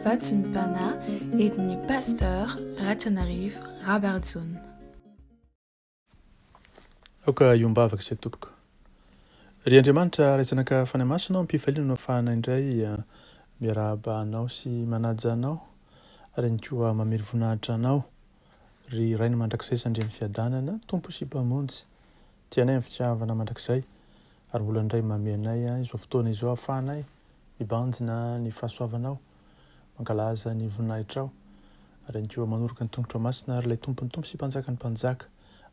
Vatimpana entin'i Pasteur RATIANARIVO Rabarijaona. Aoka iombavaka izay tompoko. Ry Andriamanitra raitsanaka fanahy masina ao ampifaliana no ahafahana indray miarahaba anao sy manaja anao ary ny koa mamery voninahitra anao ry rainy mandrakizay sandry amin'ny fiadanana tompo sy mpamonjy tianay amin'ny fitiavana mandrakizay ary mbola indray mamenay izao fotoana izao ahafahanay mibanjina ny fahasoavanao mankalaza ny voninahitrao ary ny koa manoraka ny tongotra masina ary ilay tompony tompo sy mpanjaka ny mpanjaka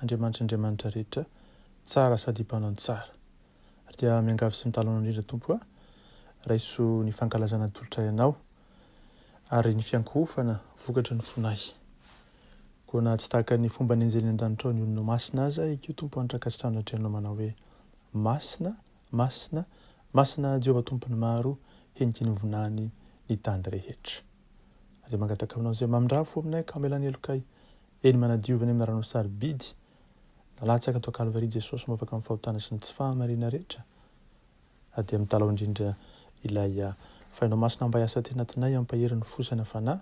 Andriamanitra rehetra tsara sady mpanao tsara ary dia miangavy sy mitalana indrindra tompo raiso ny fankalazana tolotra ianao ary ny fiankofana vokatra ny fonay koa na tsy tahaka ny fomba ny anjely an-danitra ao ny olona masina aza iko tompo antrakasitrano atrenao manao hoe masina masina masina Jehovah tompony maro heniky ny vonany ny tany rehetra ary mangataka aminao izay mamindrafo aminay ka melany elokay eny manadiovana amin'ny rano sarobidy nalatsaka tao Kalvaria Jesosy mafaka amin'ny fahotana sy ny tsy fahamarina rehetra ary dia mitalao indrindra ilay fainao masina mba hiasa teny anatinay ampahery ny fosana fanahy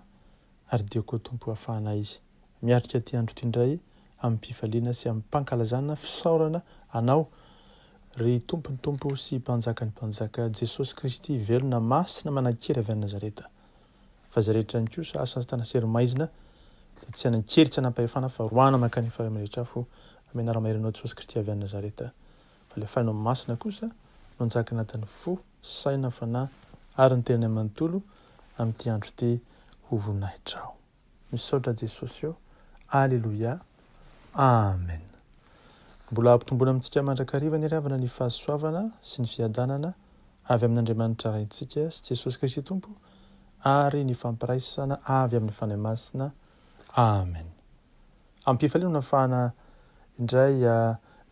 ary dia koa tompo hafahanay izy miarika ty andro ty indray amin'ny mpifaliana sy amin'ny mpankalazana fisaorana anao ry tompony tompo sy mpanjaka ny mpanjaka Jesosy Kristy velona masina manankely avy any Nazareta fa zay rehetra ny kosa asa sy tana sery-maizina dia tsy hanan-kery tsy hanampahefana fa roana makany farany rehetra fo amin'ny anara-maheranao Jesosy Kristy avy any Nazareta fa ilay fainao masina kosa no njaka anatin'ny fo saina fanahy ary ny tenany manontolo amin'ity andro ty ho voninahitrao misaotra Jesosy eo Alleluia Amen. Mbola ampitomboana amintsika mandrakariva ny ravana ny fahasoavana sy ny fiadanana avy amin'Andriamanitra raintsika sy Jesosy Kristy tompo ary ny fampiraisana avy amin'ny fanahy masina Amen. Ampifaliana nafahana indray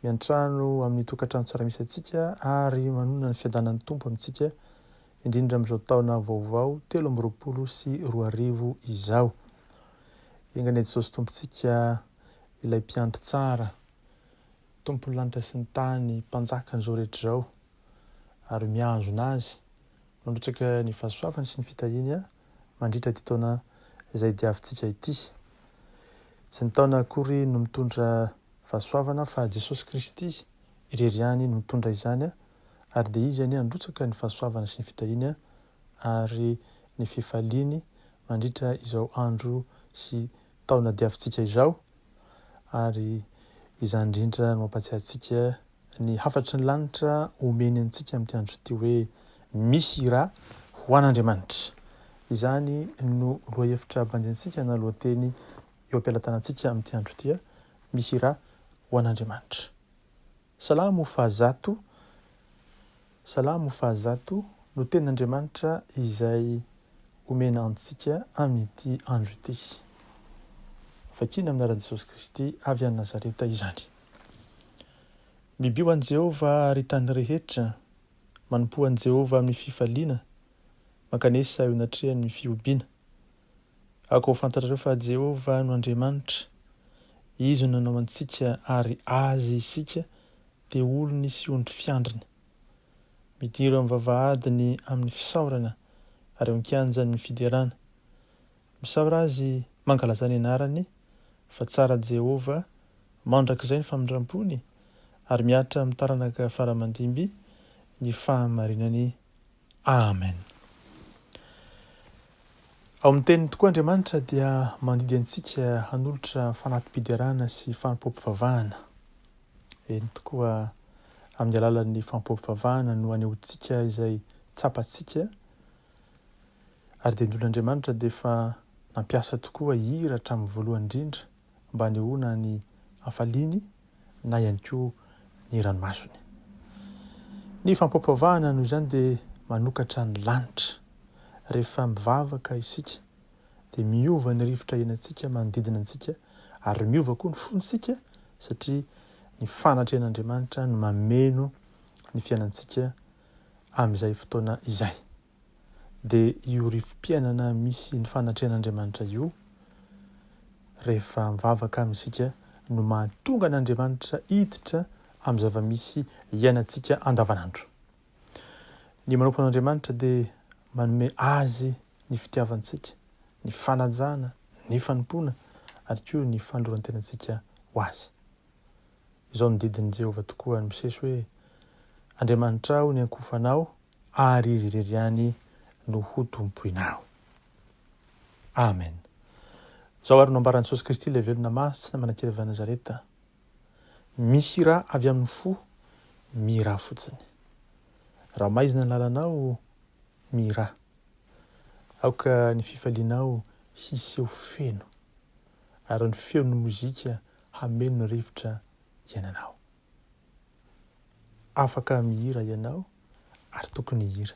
miantrano amin'ny tokantrano tsara misy antsika ary manonona ny fiadanan'ny tompo amintsika indrindra amin'izao taona vaovao 2024 izao. Ingany Jesosy tompontsika ilay mpiandry tsara tompony lanitra sy ny tany mpanjaka n'izao rehetra izao ary miazona azy mandrotsaka ny fahasoavany sy ny fitahiny mandritra ty taona izay diavintsika ity. Tsy ny taona akory no mitondra fahasoavana fa Jesosy Kristy irery ihany no mitondra izany ary dia izy androtsaka ny fahasoavana sy ny fitahiny ary ny fifaliany mandritra izao andro sy taona diavintsika izao ary izany indrindra no mampatsiahy antsika ny hafatra ny lanitra omeny antsika amin'ity andro ity hoe Mihirà ho an'Andriamanitra. Izany no lohahevitra banjentsika na lohateny eo am-pialatanantsika amin'ity andro ity Mihirà ho an'Andriamanitra. Salamo fahazato no tenin'Andriamanitra izay omena antsika amin'ity andro ity. Vakina amin'ny anaran'i Jesosy Kristy avy any Nazareta izany. Mibio an'i Jehovah ary tany rehetra, manompo an'i Jehovah amin'ny fifaliana, mankanesa eo anatrehany ny fiompiana. Ako ho fantatrareo fa Jehovah no Andriamanitra, izy no nanao antsika ary azy isika dia olony sy ondry fiandriny. Midiro amin'ny vavahadiny amin'ny fisaorana ary eo an-kianjany ny fiderana. Misaora azy mankalaza ny anarany fa tsara Jehovah mandrakizay ny famindram-pony ary miatra amin'ny taranaka faramandimby ny fahamarinany. Amen. Ao amin'ny teniny tokoa Andriamanitra dia mandidy antsika hanolotra fanatim-piderana sy fanompoam-pivavahana. Eny tokoa amin'ny alalan'ny fanompoam-pivavahana no anehoantsika izay tsapantsika ary dia ndolon'Andriamanitra dia efa nampiasa tokoa hira hatramin'ny voalohany indrindra mba hanehoana ny hafaliany na ihany koa ny ranomasony. Ny fanompoam-pivavahana noho izany dia manokatra ny lanitra. Rehefa mivavaka isika dia miova ny rivotra iainantsika manodidina antsika ary miova koa ny fontsika satria ny fanatrehan'Andriamanitra no mameno ny fiainantsika amin'izay fotoana izay. Dia io rivo-piainana misy ny fanatrehan'Andriamanitra io rehefa mivavaka amintsika no mahatonga n'Andriamanitra hiditra amin'ny zava-misy iainantsika andavanandro. Ny manompo an'Andriamanitra dia manome azy ny fitiavantsika, ny fanajana, ny fanompona ary koa ny fandroantenantsika ho azy. Izao ny didin'i Jehovah tokoa ny misesy hoe Andriamanitra aho ny ankofanao ary izy irery ihany no ho tompoinao. Amen. Zao ary no ambaran'i Jesosy Kristy ilay velona masina manakely avy Nazareta. Mihirà avy amin'ny fo, mihirà fotsiny. Raha maizina ny lalanao, mihirà. Aoka ny fifalianao hiseho feno ary ny feon'ny mozika hameno ny rivotra iainanao. Afaka mihira ianao ary tokony hira.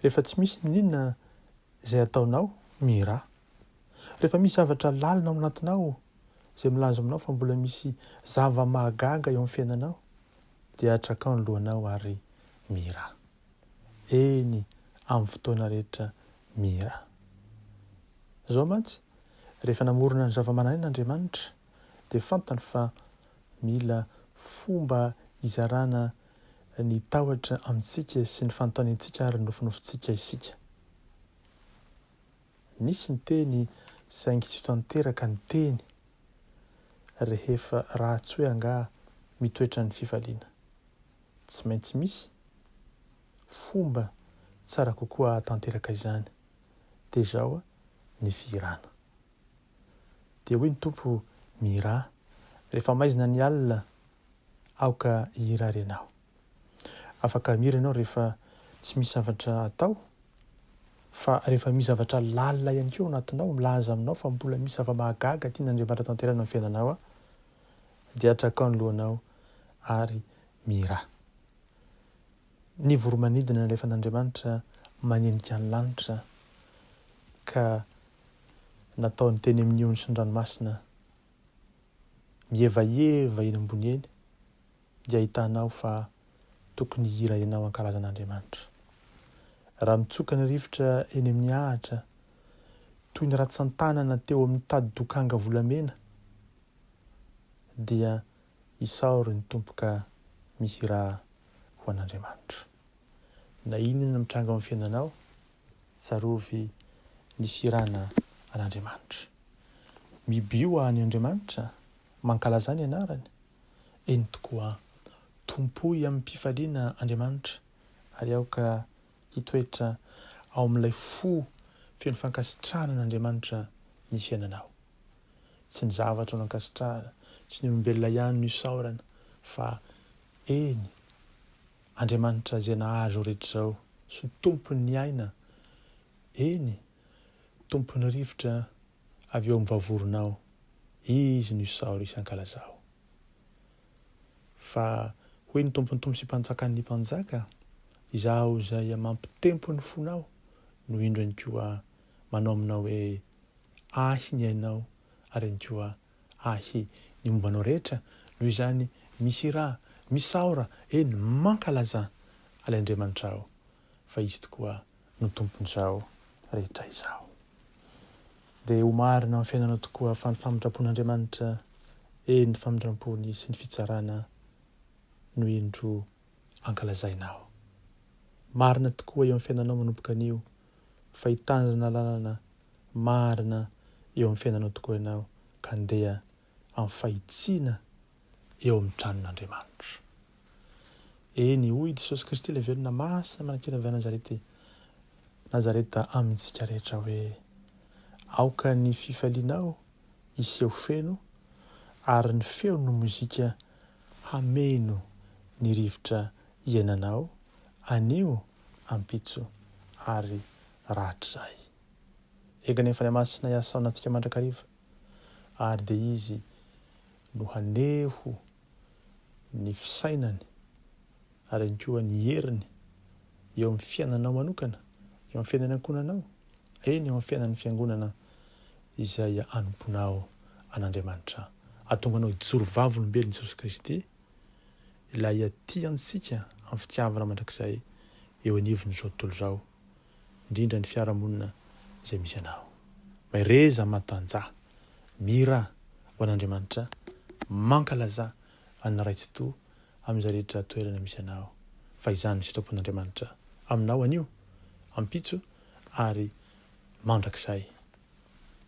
Rehefa tsy misy ninona izay ataonao, mihirà. Rehefa misy zavatra lalina ao anatinao izay milaza aminao fa mbola misy zava-mahagaga eo amin'ny fiainanao, dia atrakao ny lohanao ary mihirà. Eny amin'ny fotoana rehetra mihirà. Zao mantsy, rehefa namorona ny zava-manan'aina Andriamanitra dia fantany fa mila fomba izarana ny tahotra amintsika sy ny fanontaniantsika ary ny nofinofintsika isika. Nisy ny teny saingy tsy tanteraka ny teny rehefa raha tsy hoe angaha mitoetra ny fifaliana. Tsy maintsy misy fomba tsara kokoa tanteraka izany. Dia izao ny fihirana. Dia hoy ny Tompo, mihirà. Rehefa maizina ny alina, aoka hihira ary ianao. Afaka mihira ianao rehefa tsy misy zavatra atao, fa rehefa misy zavatra lalina ihany koa anatinao, milaza aminao fa mbola misy zava-mahagaga tian'Andriamanitra tanterana amin'ny fiainanao, dia atrakao ny lohanao ary mihirà. Ny voromanidina rehefa n'Andriamanitra manenika ny lanitra ka nataony teny amin'ny ony sy ny ranomasina mievaheva eny ambony eny, dia ahitanao fa tokony hira ianao ankalazan'Andriamanitra. Raha mitsoka ny rivotra eny amin'ny ahitra toy ny ratsan-tanana teo amin'ny tady-dokanga volamena, dia isaory ny tompoka mihirà ho an'Andriamanitra. Na inona mitranga amin'ny fiainanao, tsarovy ny fihirana an'Andriamanitra. Mibio any Andriamanitra, mankalaza ny anarany, eny tokoa tompoy amin'ny mpifaliana Andriamanitra ary aoka hitoetra ao amin'ilay fo feno fankasitrahana n'Andriamanitra ny fiainanao. Tsy ny zavatra no ankasitrahana, tsy ny olombelona ihany no isaorana, fa eny Andriamanitra izay nahazo rehetra izao sy tompon'ny aina, eny tompon'ny rivotra avy eo amin'ny vavoronao, izy no isaory isan-kalazao. Fa hoy ny tompon'ny tompo sy mpanjakan'ny mpanjaka, izaho izay mampitempo ny fonao no indrany koa manao aminao hoe ahy ny ainao ary ny koa ahy ny mombanao rehetra, noho izany mihirà, misaora, eny mankalaza al'Andriamanitra ao, fa izy tokoa no tompon'izao rehetra izao. Dia ho marina amin'ny fiainanao tokoa fa ny famindrapon'Andriamanitra, eny ny famindrampony sy ny fitsarana no indro ankalazainao. Marina tokoa eo amin'ny fiainanao manomboka anio, fa hitanjana lalana marina eo amin'ny fiainanao tokoa ianao ka andeha amin'ny fahitsiana eo amin'ny tranon'Andriamanitra. Eny hoy Jesosy Kristy ilay velona masina manakely avy Nazareta amintsika rehetra hoe aoka ny fifalianao hiseho feno ary ny feon'ny mozika hameno ny rivotra iainanao anio ampitso ary rahatrizay. Egany efa masina hiasa ao anatsika mandrakariva, ary dia izy no haneho ny fisainany ary ny koa ny heriny eo amin'ny fiainanao manokana, eo amin'ny fiainan'ny ankonanao, eny eo amin'ny fiainan'ny fiangonana izay anomponao an'Andriamanitra. Atonganao hijoro vavolombelon'i Jesosy Kristy, ilay aty antsika amin'ny fitiavana mandrakizay eo anivon'izao tontolo izao, indrindra ny fiarahamonina izay misy anao. Mahereza matanjah, mihirà ho an'Andriamanitra, mankalaza any raitsi-to amin'izay rehetra toerana misy anao, fa izany ny sitrapon'Andriamanitra aminao anio ampitso ary mandrakizay.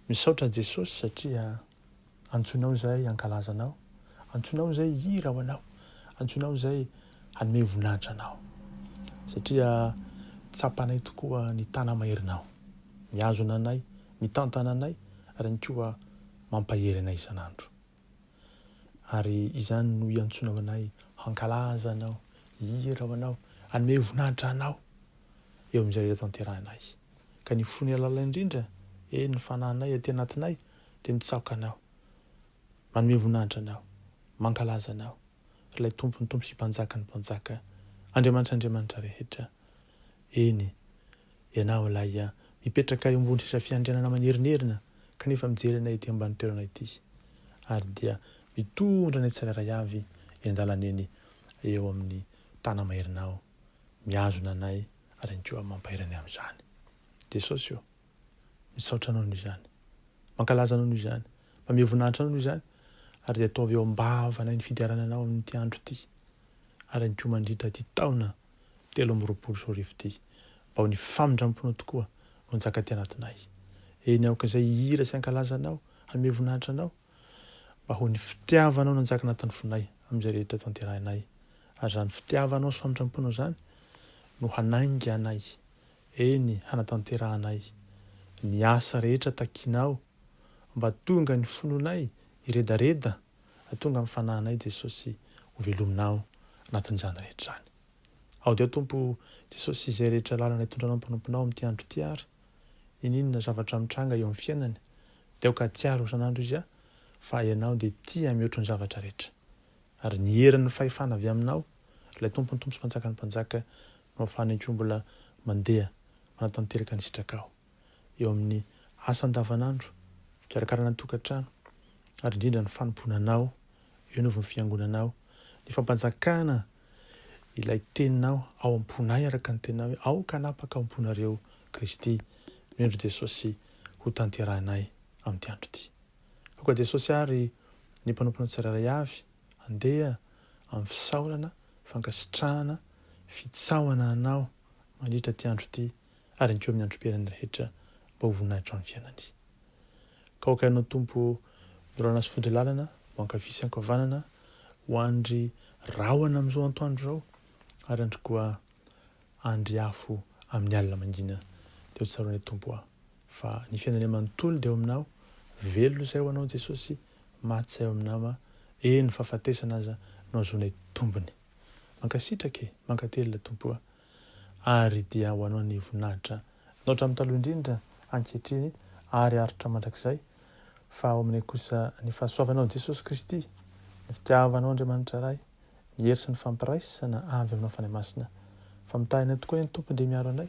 Misaotra Jesosy satria antsoinao izay ankalazanao, antsoinao izay hira ho anao, antsoinao izay hanome voninahitra anao. Satria tsapanay tokoa ny tana maherinao, mihazo anay, mitantana anay, ary ny koa mampahery anay isan'andro. Ary izany no iantsonao anay hankalaza anao, hira ho anao, hanome voninahitra anao eo amin'izay rehetra tanterahanay. Ka ny fony alala indrindra, ny fanahinay aty anatinay dia mitsaoka anao, manome voninahitra anao, mankalaza anao. Ilay tompony tompo sy mpanjaka ny mpanjaka, Andriamanitra rehetra. Eny, ianao ilay mipetraka eo ambony sisa fiandrianana manerinerina, kanefa mijery anay ety ambany toerana ity. Ary dia mitondra ny tsirairay avy an-dalana eny eo amin'ny tana maherinao, mihazona anay ary ny koa mampahery anay amin'izany. Jesosy io, misaotra anao noho izany, mankalaza anao noho izany, manome voninahitra anao noho izany, ary dia ataovy eo ambavanay ny fidiarana anao amin'ity andro ity, ary ny koa mandritra ty taona 2024 ity, mba ho ny famindramponao tokoa no nitsaka ty anatinay. Eny aoka izay hira sy ankalaza anao, hanome voninahitra anao, mba ho ny fitiavanao nanjaka anatin'ny fonay amin'izay rehetra tanterahanay. Ary zany fitiavanao sy famindramponao zany no hanainga anay, eny hanatanterahanay ny asa rehetra takinao, mba tonga ny fononay iredareda, tonga amin'ny fanahinay Jesosy ho velominao anatin'izany rehetra zany. Ao dia Tompo Jesosy izay rehetra lalana hitondranao mpanomponao amin'ity andro ity ary, ininona zavatra mitranga eo amin'ny fiainany, dia ka tsiaro isan'andro izy fa ianao dia tia mihoatra ny zavatra rehetra. Ary ny herin'ny fahefana avy aminao, ilay tompony tompo sy mpanjaka ny mpanjaka, no ahafahany koa mbola mandeha manatanteraka ny sitrakao eo amin'ny asa andavanandro, fikarakarana ny tokantrano, ary indrindra ny fanomponanao, eo ny fiangonanao, ny fampanjakana ilay teninao ao am-ponay araka ny teninao hoe aoka anapaka ao am-ponareo Kristy, miandro Jesosy ho tanterahanay amin'ity andro ity. Koa Jesosy ary ny mpanomponao tsirairay avy, andeha amin'ny fisaorana, fankasitrahana, fitsaoana anao mandritra ty andro ity, ary ny koa amin'ny androm-piainany rehetra mba ho voninahitra amin'ny fiainany. Ka oka ianao Tompo mirana sy fody lalana, ho ankafisy ankavanana, ho andry rahona amin'izao antoandro zao, ary andry koa andry afo amin'ny alina mangina. Teo tsaroanay Tompo fa ny fiainany manontolo dia eo aminao, velona izay ho anao Jesosy, maty izay ho aminao, eny fahafatesana aza no azonay tombony. Mankasitrake, mankatelina Tompo ary dia ho anao ny voninahitra naotra amin'ny taloha indrindra ankehitriny ary aritra mandrakizay, fa ao aminay kosa ny fahasoavanao Jesosy Kristy, ny fitiavanao Andriamanitra ray, ny hery sy ny fampiraisana avy aminao fanay masina. Fa mitahinay tokoa ny Tompo dia miaro anay,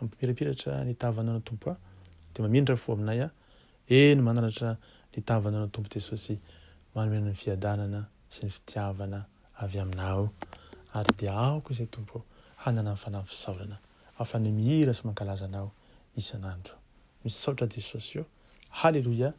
mampipirapiratra ny tavanao Tompo dia mamindra fo aminay eny mananatra ny tavanao Tompo Jesosy, manomena ny fiadanana sy ny fitiavana avy aminao. Ary dia aoko izay Tompo hanana ny fanahy fisaorana, afany mihira sy mankalaza anao isan'andro. Misaotra Jesosy io. Haleloia.